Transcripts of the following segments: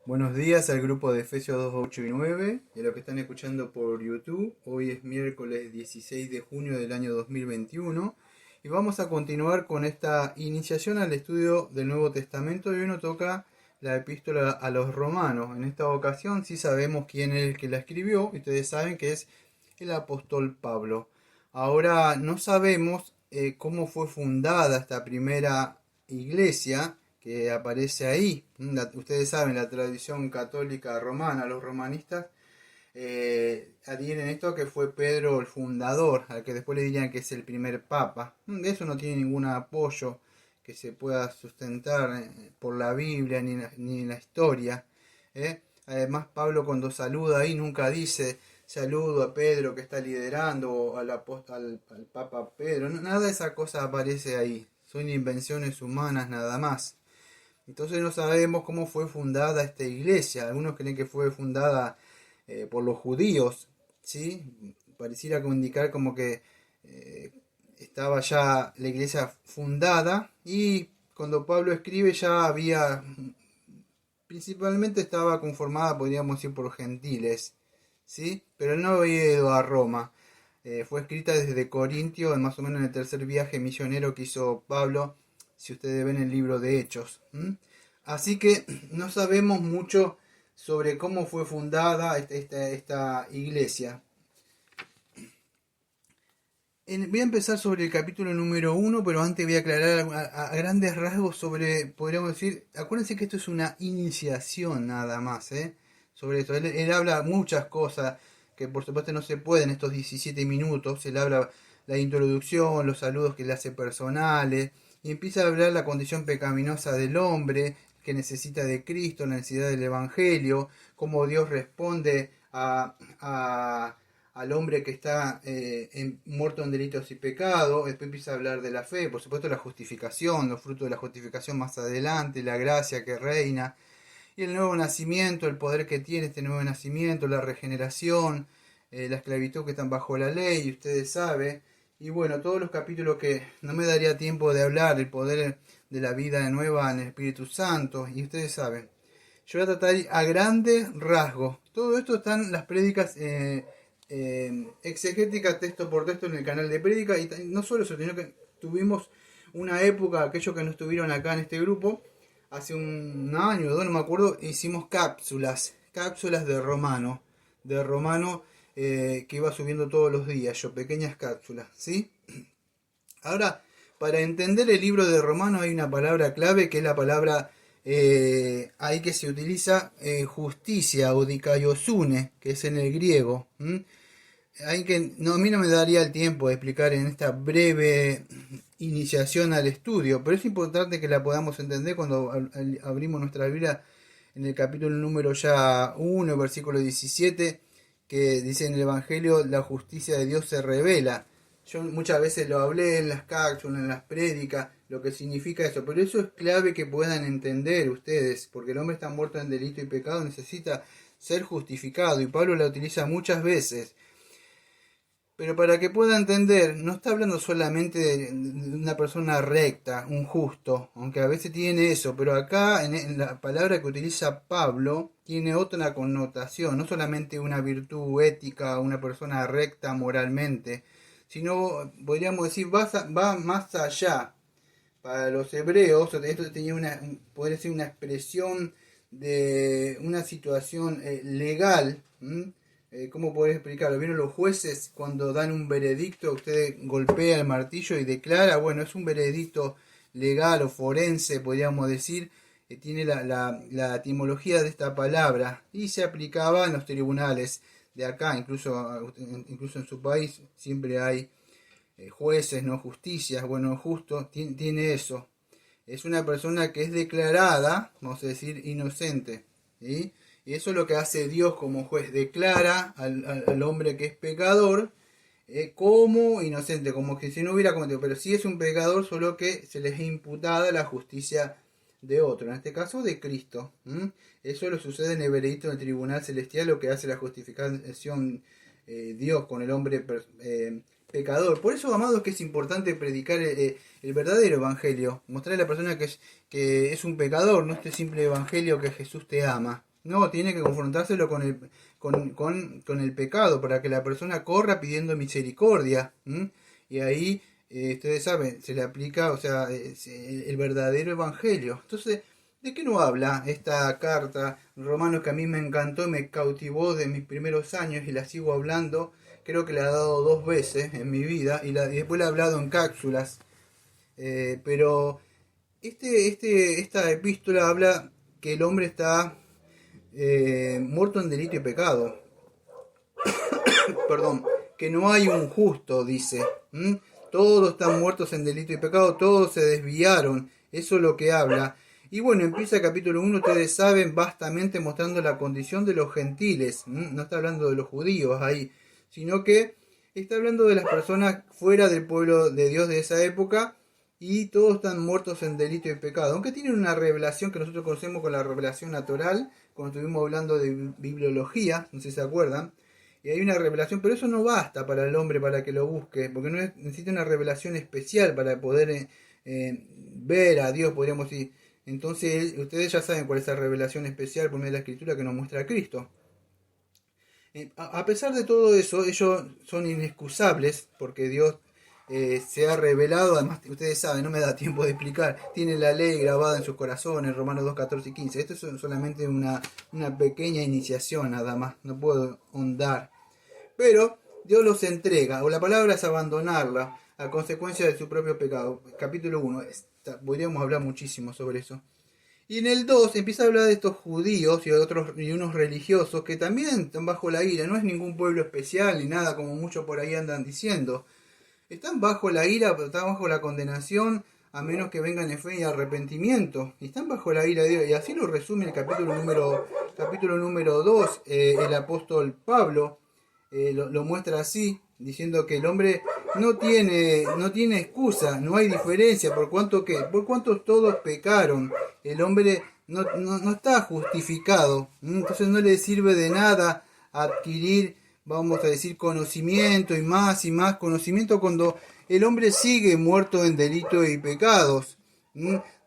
Buenos días al grupo de Efesios 2, 8 y 9 y a los que están escuchando por YouTube. Hoy es miércoles 16 de junio del año 2021 y vamos a continuar con esta iniciación al estudio del Nuevo Testamento y hoy nos toca la epístola a los romanos. En esta ocasión sí sabemos quién es el que la escribió y ustedes saben que es el apóstol Pablo. Ahora no sabemos cómo fue fundada esta primera iglesia que aparece ahí. Ustedes saben, la tradición católica romana, los romanistas adhieren esto que fue Pedro el fundador, al que después le dirían que es el primer papa. De eso no tiene ningún apoyo que se pueda sustentar por la Biblia ni en la historia. Además, Pablo cuando saluda ahí nunca dice saludo a Pedro que está liderando o al Papa Pedro. Nada de esa cosa aparece ahí. Son invenciones humanas nada más. Entonces no sabemos cómo fue fundada esta iglesia. Algunos creen que fue fundada por los judíos, ¿sí? Pareciera como indicar como que eh, estaba ya la iglesia fundada y cuando Pablo escribe ya había, principalmente estaba conformada, podríamos decir, por gentiles, ¿sí? Pero él no había ido a Roma. Fue escrita desde Corintio, más o menos en el tercer viaje misionero que hizo Pablo, si ustedes ven el libro de Hechos. Así que no sabemos mucho sobre cómo fue fundada esta iglesia. Voy a empezar sobre el capítulo número 1, pero antes voy a aclarar a grandes rasgos sobre, podríamos decir, acuérdense que esto es una iniciación nada más, sobre esto. Él habla muchas cosas que por supuesto no se pueden en estos 17 minutos. Él habla la introducción, los saludos que le hace personales, y empieza a hablar la condición pecaminosa del hombre, que necesita de Cristo, la necesidad del Evangelio, cómo Dios responde al hombre que está muerto en delitos y pecados. Después empieza a hablar de la fe, por supuesto la justificación, los frutos de la justificación más adelante, la gracia que reina, y el nuevo nacimiento, el poder que tiene este nuevo nacimiento, la regeneración, la esclavitud que están bajo la ley, y ustedes saben. Y bueno, todos los capítulos que no me daría tiempo de hablar, el poder de la vida nueva en el Espíritu Santo, y ustedes saben. Yo voy a tratar a grandes rasgos. Todo esto están las prédicas exegéticas texto por texto en el canal de prédica. Y no solo eso, sino que tuvimos una época, aquellos que no estuvieron acá en este grupo, hace un año o dos, no me acuerdo, hicimos cápsulas de Romano que iba subiendo todos los días, pequeñas cápsulas, ¿sí? Ahora, para entender el libro de Romanos hay una palabra clave que es la palabra ahí que se utiliza justicia o dikaiosune, que es en el griego. Hay que, no, a mí no me daría el tiempo de explicar en esta breve iniciación al estudio, pero es importante que la podamos entender cuando abrimos nuestra Biblia en el capítulo número ya 1, versículo 17, que dice en el Evangelio, la justicia de Dios se revela. Yo muchas veces lo hablé en las cápsulas, en las prédicas, lo que significa eso, pero eso es clave que puedan entender ustedes, porque el hombre está muerto en delito y pecado, necesita ser justificado, y Pablo la utiliza muchas veces. Pero para que pueda entender, no está hablando solamente de una persona recta, un justo, aunque a veces tiene eso, pero acá en la palabra que utiliza Pablo tiene otra connotación, no solamente una virtud ética, una persona recta moralmente, sino podríamos decir va más allá. Para los hebreos, esto tenía podría ser una expresión de una situación legal. ¿Cómo podés explicarlo? ¿Vieron los jueces cuando dan un veredicto? Usted golpea el martillo y declara, bueno, es un veredicto legal o forense, podríamos decir, tiene la etimología de esta palabra y se aplicaba en los tribunales de acá, incluso en su país siempre hay jueces, no justicias, bueno, justo, tiene eso. Es una persona que es declarada, vamos a decir, inocente, ¿sí? Y eso es lo que hace Dios como juez, declara al hombre que es pecador como inocente, como que si no hubiera cometido, pero sí es un pecador, solo que se les es imputada la justicia de otro, en este caso de Cristo. Eso lo sucede en el veredicto del tribunal celestial, lo que hace la justificación Dios con el hombre pecador. Por eso, amados, que es importante predicar el verdadero evangelio, mostrarle a la persona que es un pecador, no este simple evangelio que Jesús te ama. No, tiene que confrontárselo con el pecado para que la persona corra pidiendo misericordia. ¿M? Y ahí, ustedes saben, se le aplica, o sea, el verdadero evangelio. Entonces, ¿de qué no habla esta carta, Romanos, que a mí me encantó y me cautivó de mis primeros años y la sigo hablando? Creo que la he dado 2 veces en mi vida y después la he hablado en cápsulas. Pero esta epístola habla que el hombre está muerto en delito y pecado. Perdón, que no hay un justo, dice. ¿Mm? Todos están muertos en delito y pecado, todos se desviaron. Eso es lo que habla. Y bueno, empieza el capítulo 1, ustedes saben, vastamente mostrando la condición de los gentiles. No está hablando de los judíos ahí, sino que está hablando de las personas fuera del pueblo de Dios de esa época, y todos están muertos en delito y pecado. Aunque tienen una revelación que nosotros conocemos con la revelación natural, cuando estuvimos hablando de bibliología, no sé si se acuerdan, y hay una revelación, pero eso no basta para el hombre para que lo busque, porque no necesita una revelación especial para poder ver a Dios, podríamos decir. Entonces, ustedes ya saben cuál es esa revelación especial por medio de la Escritura que nos muestra a Cristo. A pesar de todo eso, ellos son inexcusables, porque Dios se ha revelado. Además, ustedes saben, no me da tiempo de explicar, tiene la ley grabada en sus corazones, Romanos 2, 14 y 15. Esto es solamente una pequeña iniciación, nada más, no puedo ahondar. Pero Dios los entrega, o la palabra es abandonarla, a consecuencia de su propio pecado. Capítulo 1, podríamos hablar muchísimo sobre eso. Y en el 2 empieza a hablar de estos judíos y unos religiosos que también están bajo la ira. No es ningún pueblo especial ni nada como muchos por ahí andan diciendo. Están bajo la ira, están bajo la condenación, a menos que vengan en fe y arrepentimiento. Y están bajo la ira de Dios. Y así lo resume el capítulo número 2, el apóstol Pablo. Lo muestra así, diciendo que el hombre no tiene excusa, no hay diferencia, por cuanto todos pecaron. El hombre no está justificado, entonces no le sirve de nada adquirir, vamos a decir, conocimiento y más conocimiento cuando el hombre sigue muerto en delitos y pecados.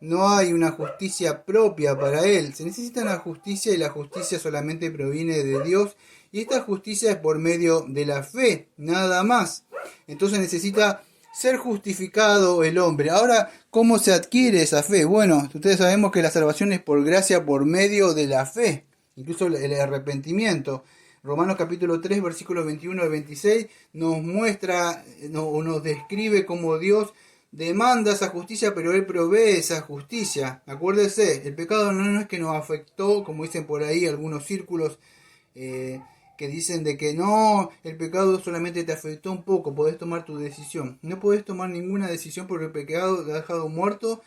No hay una justicia propia para él, se necesita una justicia, y la justicia solamente proviene de Dios, y esta justicia es por medio de la fe, nada más. Entonces necesita ser justificado el hombre. Ahora, ¿cómo se adquiere esa fe? Bueno, ustedes sabemos que la salvación es por gracia por medio de la fe, incluso el arrepentimiento. Romanos capítulo 3, versículos 21 al 26 nos muestra, nos describe cómo Dios demanda esa justicia, pero Él provee esa justicia. Acuérdese, el pecado no es que nos afectó, como dicen por ahí algunos círculos, que dicen de que no, el pecado solamente te afectó un poco, podés tomar tu decisión. No podés tomar ninguna decisión porque el pecado te ha dejado muerto,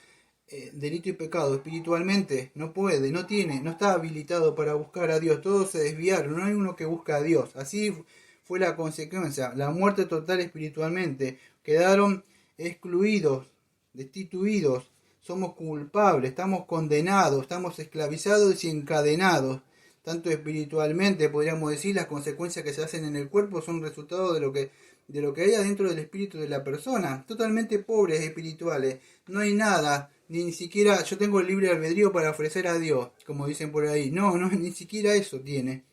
delito y pecado. Espiritualmente no puede, no está habilitado para buscar a Dios. Todos se desviaron, no hay uno que busca a Dios. Así fue la consecuencia, la muerte total espiritualmente. Quedaron excluidos, destituidos, somos culpables, estamos condenados, estamos esclavizados y encadenados. Tanto espiritualmente, podríamos decir, las consecuencias que se hacen en el cuerpo son resultado de lo que hay adentro del espíritu de la persona. Totalmente pobres espirituales, no hay nada, ni siquiera yo tengo el libre albedrío para ofrecer a Dios, como dicen por ahí. No, ni siquiera eso tiene.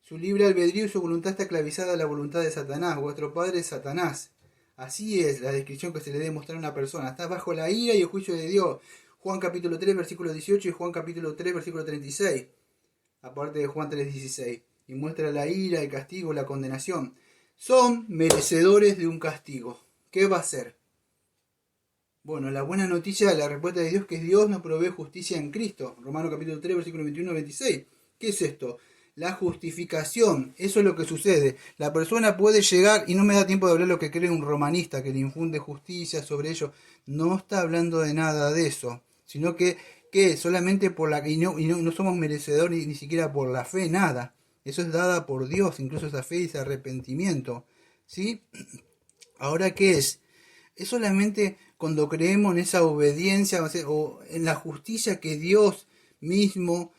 Su libre albedrío y su voluntad está esclavizada a la voluntad de Satanás. Vuestro padre es Satanás. Así es la descripción que se le debe mostrar a una persona. Está bajo la ira y el juicio de Dios. Juan capítulo 3, versículo 18 y Juan capítulo 3, versículo 36. Aparte de Juan 3:16, y muestra la ira, el castigo, la condenación. Son merecedores de un castigo. ¿Qué va a ser? Bueno, la buena noticia de la respuesta de Dios es que Dios nos provee justicia en Cristo. Romanos capítulo 3, versículo 21 26. ¿Qué es esto? La justificación. Eso es lo que sucede. La persona puede llegar, y no me da tiempo de hablar lo que cree un romanista que le infunde justicia sobre ello. No está hablando de nada de eso, sino que solamente por la y no somos merecedores ni siquiera por la fe, nada. Eso es dada por Dios, incluso esa fe y ese arrepentimiento. ¿Sí? Ahora, ¿qué es? Es solamente cuando creemos en esa obediencia o en la justicia que Dios mismo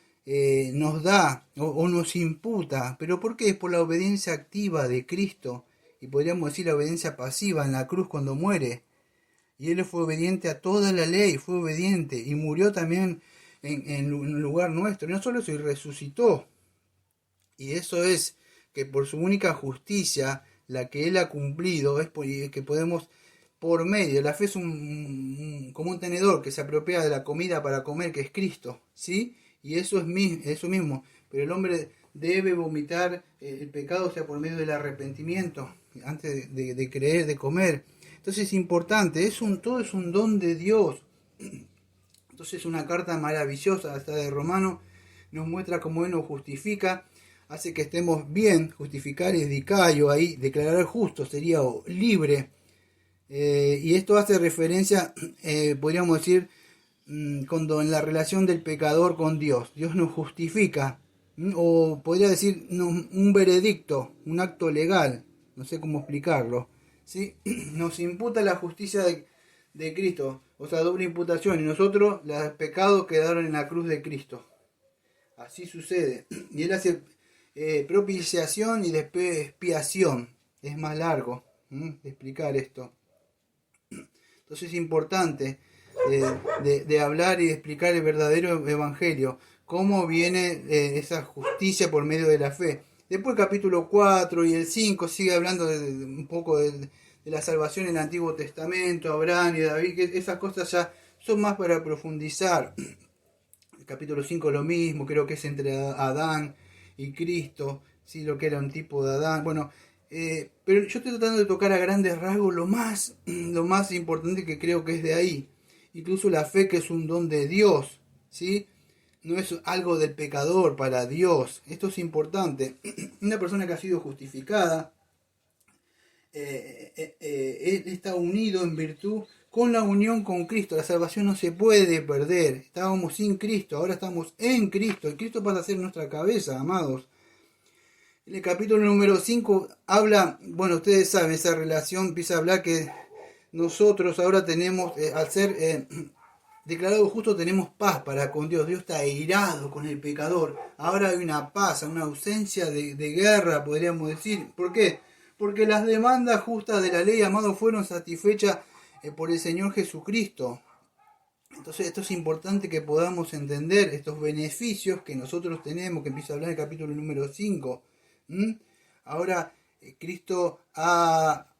nos da o nos imputa. ¿Pero por qué? Es por la obediencia activa de Cristo, y podríamos decir la obediencia pasiva en la cruz cuando muere. Y Él fue obediente a toda la ley, fue obediente y murió también en lugar nuestro. Y no solo eso, y resucitó. Y eso es que por su única justicia, la que Él ha cumplido, es que podemos, por medio, la fe es como un tenedor que se apropia de la comida para comer, que es Cristo, ¿sí? Y eso es eso mismo. Pero el hombre debe vomitar el pecado, o sea, por medio del arrepentimiento, antes de creer, de comer. Entonces es importante, todo es un don de Dios. Entonces una carta maravillosa, hasta de Romano, nos muestra cómo Él nos justifica, hace que estemos bien, justificar es dicayo, ahí declarar justo sería libre. Y esto hace referencia, podríamos decir, cuando en la relación del pecador con Dios, Dios nos justifica, o podría decir un veredicto, un acto legal, no sé cómo explicarlo, ¿sí? Nos imputa la justicia de Cristo, o sea, doble imputación, y nosotros los pecados quedaron en la cruz de Cristo. Así sucede. Y Él hace propiciación y después expiación. Es más largo de explicar esto. Entonces es importante de hablar y de explicar el verdadero evangelio, cómo viene esa justicia por medio de la fe. Después el capítulo 4 y el 5 sigue hablando un poco de la salvación en el Antiguo Testamento, Abraham y David, que esas cosas ya son más para profundizar. El capítulo 5 lo mismo, creo que es entre Adán y Cristo, ¿sí? Lo que era un tipo de Adán. Bueno, pero yo estoy tratando de tocar a grandes rasgos lo más importante que creo que es de ahí. Incluso la fe, que es un don de Dios, ¿sí? No es algo del pecador para Dios. Esto es importante. Una persona que ha sido justificada, está unido en virtud con la unión con Cristo. La salvación no se puede perder. Estábamos sin Cristo, ahora estamos en Cristo. Y Cristo pasa a ser nuestra cabeza, amados. En el capítulo número 5 habla, bueno, ustedes saben, esa relación empieza a hablar que nosotros ahora tenemos, al ser declarados justos, tenemos paz para con Dios. Dios está airado con el pecador. Ahora hay una paz, una ausencia de guerra, podríamos decir. ¿Por qué? Porque las demandas justas de la ley, amados, fueron satisfechas por el Señor Jesucristo. Entonces esto es importante que podamos entender estos beneficios que nosotros tenemos, que empieza a hablar en el capítulo número 5. Ahora Cristo ha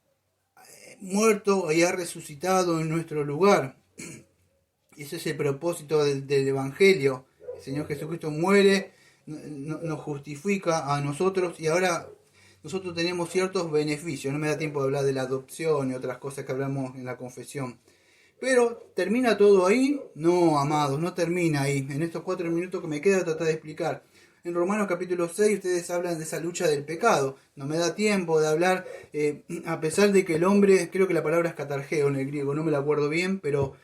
muerto y ha resucitado en nuestro lugar. Y ese es el propósito del Evangelio. El Señor Jesucristo muere, nos justifica a nosotros y ahora nosotros tenemos ciertos beneficios. No me da tiempo de hablar de la adopción y otras cosas que hablamos en la confesión. Pero, ¿termina todo ahí? No, amados, no termina ahí. En estos 4 minutos que me queda tratar de explicar. En Romanos capítulo 6 ustedes hablan de esa lucha del pecado. No me da tiempo de hablar, a pesar de que el hombre, creo que la palabra es catargeo en el griego, no me la acuerdo bien, pero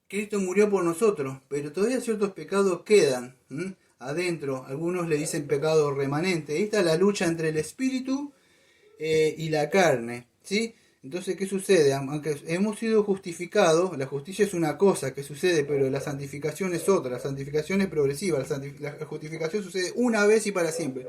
Cristo murió por nosotros, pero todavía ciertos pecados quedan adentro. Algunos le dicen pecado remanente. Ahí está la lucha entre el espíritu y la carne, ¿sí? Entonces, ¿qué sucede? Aunque hemos sido justificados, la justicia es una cosa que sucede, pero la santificación es otra. La santificación es progresiva, la justificación sucede una vez y para siempre.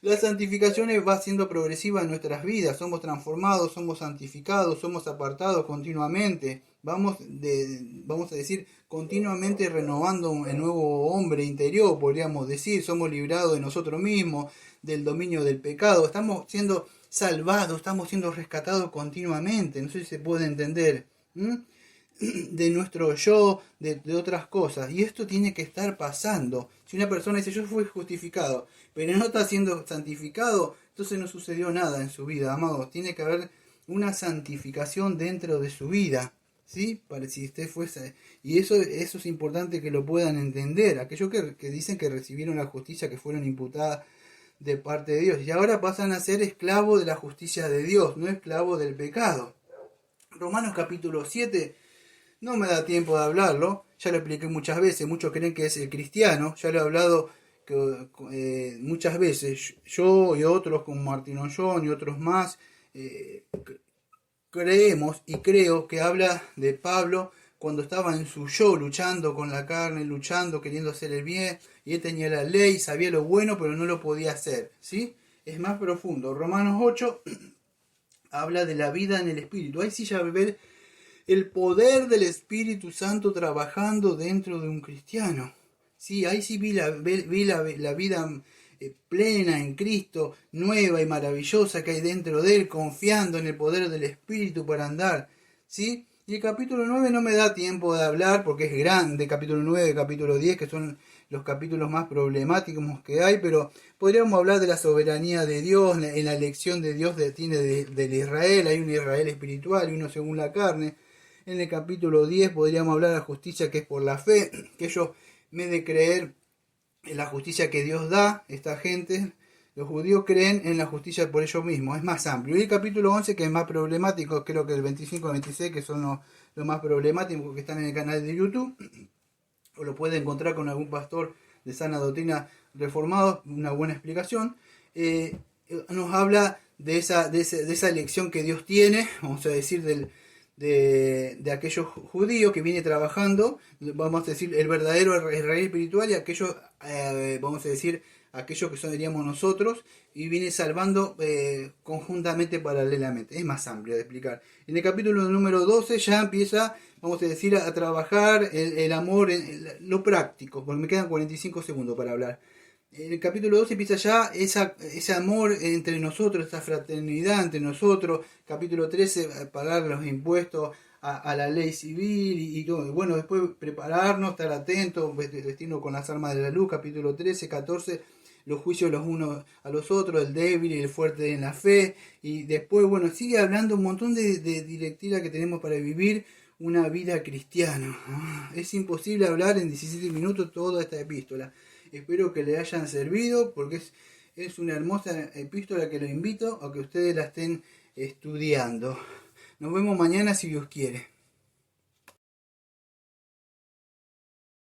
La santificación va siendo progresiva en nuestras vidas, somos transformados, somos santificados, somos apartados continuamente, vamos a decir, continuamente renovando el nuevo hombre interior, podríamos decir, somos librados de nosotros mismos, del dominio del pecado, estamos siendo salvados, estamos siendo rescatados continuamente, no sé si se puede entender, de nuestro yo, de otras cosas, y esto tiene que estar pasando. Si una persona dice yo fui justificado, pero no está siendo santificado, entonces no sucedió nada en su vida, amados. Tiene que haber una santificación dentro de su vida, ¿sí? Para si usted fuese, y eso es importante que lo puedan entender, aquellos que dicen que recibieron la justicia, que fueron imputadas de parte de Dios, y ahora pasan a ser esclavos de la justicia de Dios, no esclavos del pecado. Romanos capítulo 7, no me da tiempo de hablarlo, ya lo expliqué muchas veces, muchos creen que es el cristiano, ya lo he hablado muchas veces, yo y otros como Martín Ollón y otros más, creemos y creo que habla de Pablo cuando estaba en su yo, luchando con la carne, luchando, queriendo hacer el bien, y él tenía la ley, sabía lo bueno, pero no lo podía hacer, ¿sí? Es más profundo. Romanos 8 habla de la vida en el Espíritu. Ahí sí ya ve el poder del Espíritu Santo trabajando dentro de un cristiano. Sí, ahí sí vi la vida plena en Cristo, nueva y maravillosa que hay dentro de él, confiando en el poder del Espíritu para andar. ¿Sí? Y el capítulo 9 no me da tiempo de hablar porque es grande, capítulo 9, capítulo 10, que son los capítulos más problemáticos que hay, pero podríamos hablar de la soberanía de Dios, en la elección de Dios tiene del Israel, hay un Israel espiritual y uno según la carne. En el capítulo 10 podríamos hablar de la justicia que es por la fe, que ellos me de creer en la justicia que Dios da, esta gente, los judíos creen en la justicia por ellos mismos, es más amplio. Y el capítulo 11, que es más problemático, creo que el 25 y 26, que son los más problemáticos que están en el canal de YouTube, o lo puede encontrar con algún pastor de sana doctrina reformado, una buena explicación, nos habla de esa elección que Dios tiene, vamos a decir, de aquellos judíos que viene trabajando, vamos a decir, el verdadero Israel espiritual y aquellos, vamos a decir, aquellos que seríamos nosotros, y viene salvando conjuntamente, paralelamente. Es más amplio de explicar. En el capítulo número 12 ya empieza, vamos a decir, a trabajar el amor, lo práctico, porque me quedan 45 segundos para hablar. En el capítulo 12 empieza ya ese amor entre nosotros, esa fraternidad entre nosotros. Capítulo 13, pagar los impuestos a la ley civil y todo. Bueno, después prepararnos, estar atentos, vestirnos con las armas de la luz. Capítulo 13, 14, los juicios los unos a los otros, el débil y el fuerte en la fe. Y después, bueno, sigue hablando un montón de directivas que tenemos para vivir una vida cristiana. Es imposible hablar en 17 minutos toda esta epístola. Espero que le hayan servido porque es una hermosa epístola que los invito a que ustedes la estén estudiando. Nos vemos mañana si Dios quiere.